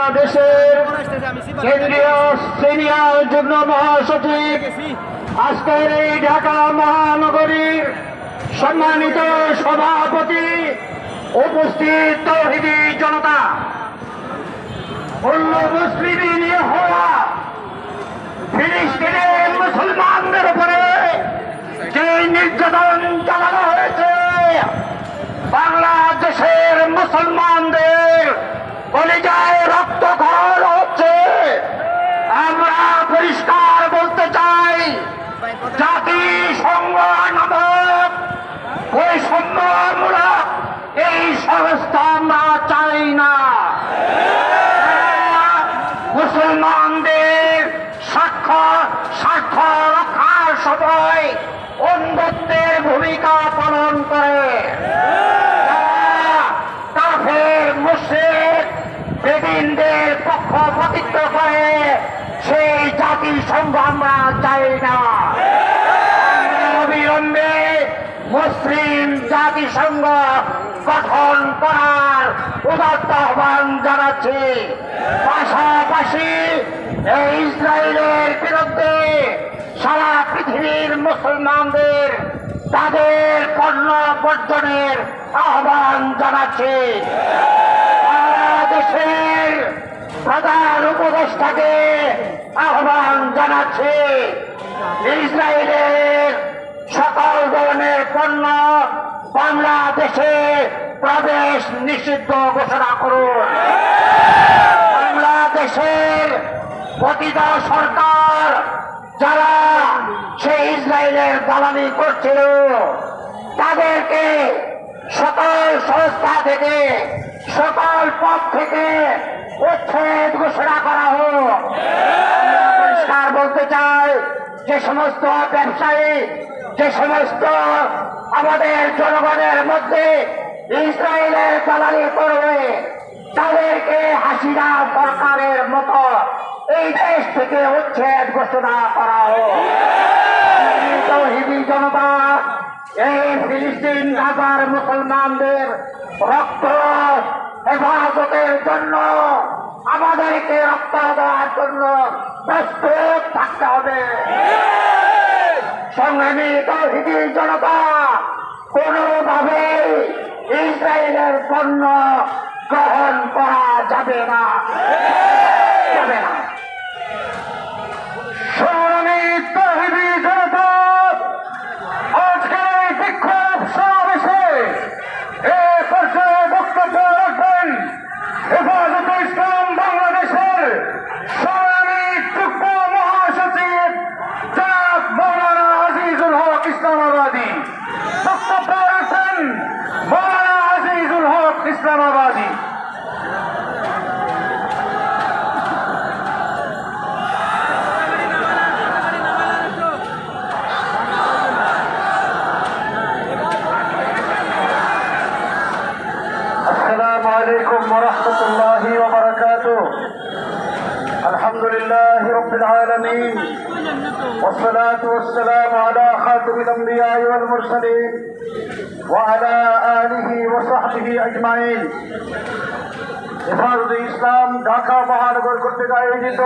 বাংলাদেশের কেন্দ্রীয় সিনিয়র যুগ্ম মহাসচিব, আজকের এই ঢাকা মহানগরীর সম্মানিত সভাপতি, উপস্থিত তৌহিদি জনতা, অন্য মুসলিম নিয়ে হওয়া ফিলিস্তিনের মুসলমানদের উপরে যে নির্যাতন চালানো হয়েছে, বাংলাদেশের মুসলমানদের কলিজায় রক্তক্ষরণ হচ্ছে। আমরা পরিষ্কার বলতে চাই, জাতিসংঘ নামক বৈষম্যমূলক এই সংস্থা আমরা চাই না। মুসলমানদের স্বার্থ রক্ষার সময় অন্ধত্বের ভূমিকা পালন করে, কাফের মুশরিক বেদিনদের পক্ষপাতিত্ব করে, সেই জাতিসংঘ আমরা চাই না। অবিলম্বে মুসলিম জাতিসংঘ গঠন করার উদাত্ত আহ্বান জানাচ্ছি। পাশাপাশি ইসরায়েলের বিরুদ্ধে সারা পৃথিবীর মুসলমানদের তাদের পণ্য বর্জনের আহ্বান জানাচ্ছে। বাংলাদেশের প্রধান উপদেষ্টাকে আহ্বান জানাচ্ছে, ইসরায়েলের সকল ধরনের পণ্য বাংলাদেশে প্রবেশ নিষিদ্ধ ঘোষণা করুন। বাংলাদেশের পতিত সরকার যারা সেই ইসরায়েলের দালালি করছিল, তাদেরকে সকল সংস্থা থেকে, সকল পদ থেকে উচ্ছেদ ঘোষণা করা হোক। আমরা পরিষ্কার বলতে চাই, যে সমস্ত ব্যবসায়ী, যে সমস্ত আমাদের জনগণের মধ্যে ইসরায়েলের দালালি করবে, তাদেরকে হাসিনা সরকারের মতো এই দেশ থেকে উচ্ছেদ ঘোষণা করা হোক। তৌহিদি জনতা, এই ফিলিস্তিন গাজার মুসলমানদের রক্ত হেফাজতের জন্য আমাদেরকে রক্ত দেওয়ার জন্য প্রস্তুত থাকতে হবে। সংগ্রামী তৌহিদি জনতা, কোনোভাবে ইসরায়েলের পণ্য গ্রহণ করা যাবে না, যাবে না। সংগ্রামী তৌহিদি জনতা, আজকে বিক্ষোভ সমাবেশে এ পর্যায়ে বক্তব্য রাখবেন হেফাজতে ইসলাম বাংলাদেশের সংগ্রামী যুগ্ম মহাসচিব জনাব মৌলানা আজিজুল হক ইসলামাবাদী। বক্তব্য রাখবেন মৌলানা আজিজুল হক ইসলামাবাদী। السلام عليكم ورحمة الله وبركاته. الحمد لله رب العالمين، والصلاة والسلام على خاتم الأنبياء والمرسلين وعلى آله وصحبه أجمعين। হেফাজতে ইসলাম ঢাকা মহানগর কর্তৃক আয়োজিত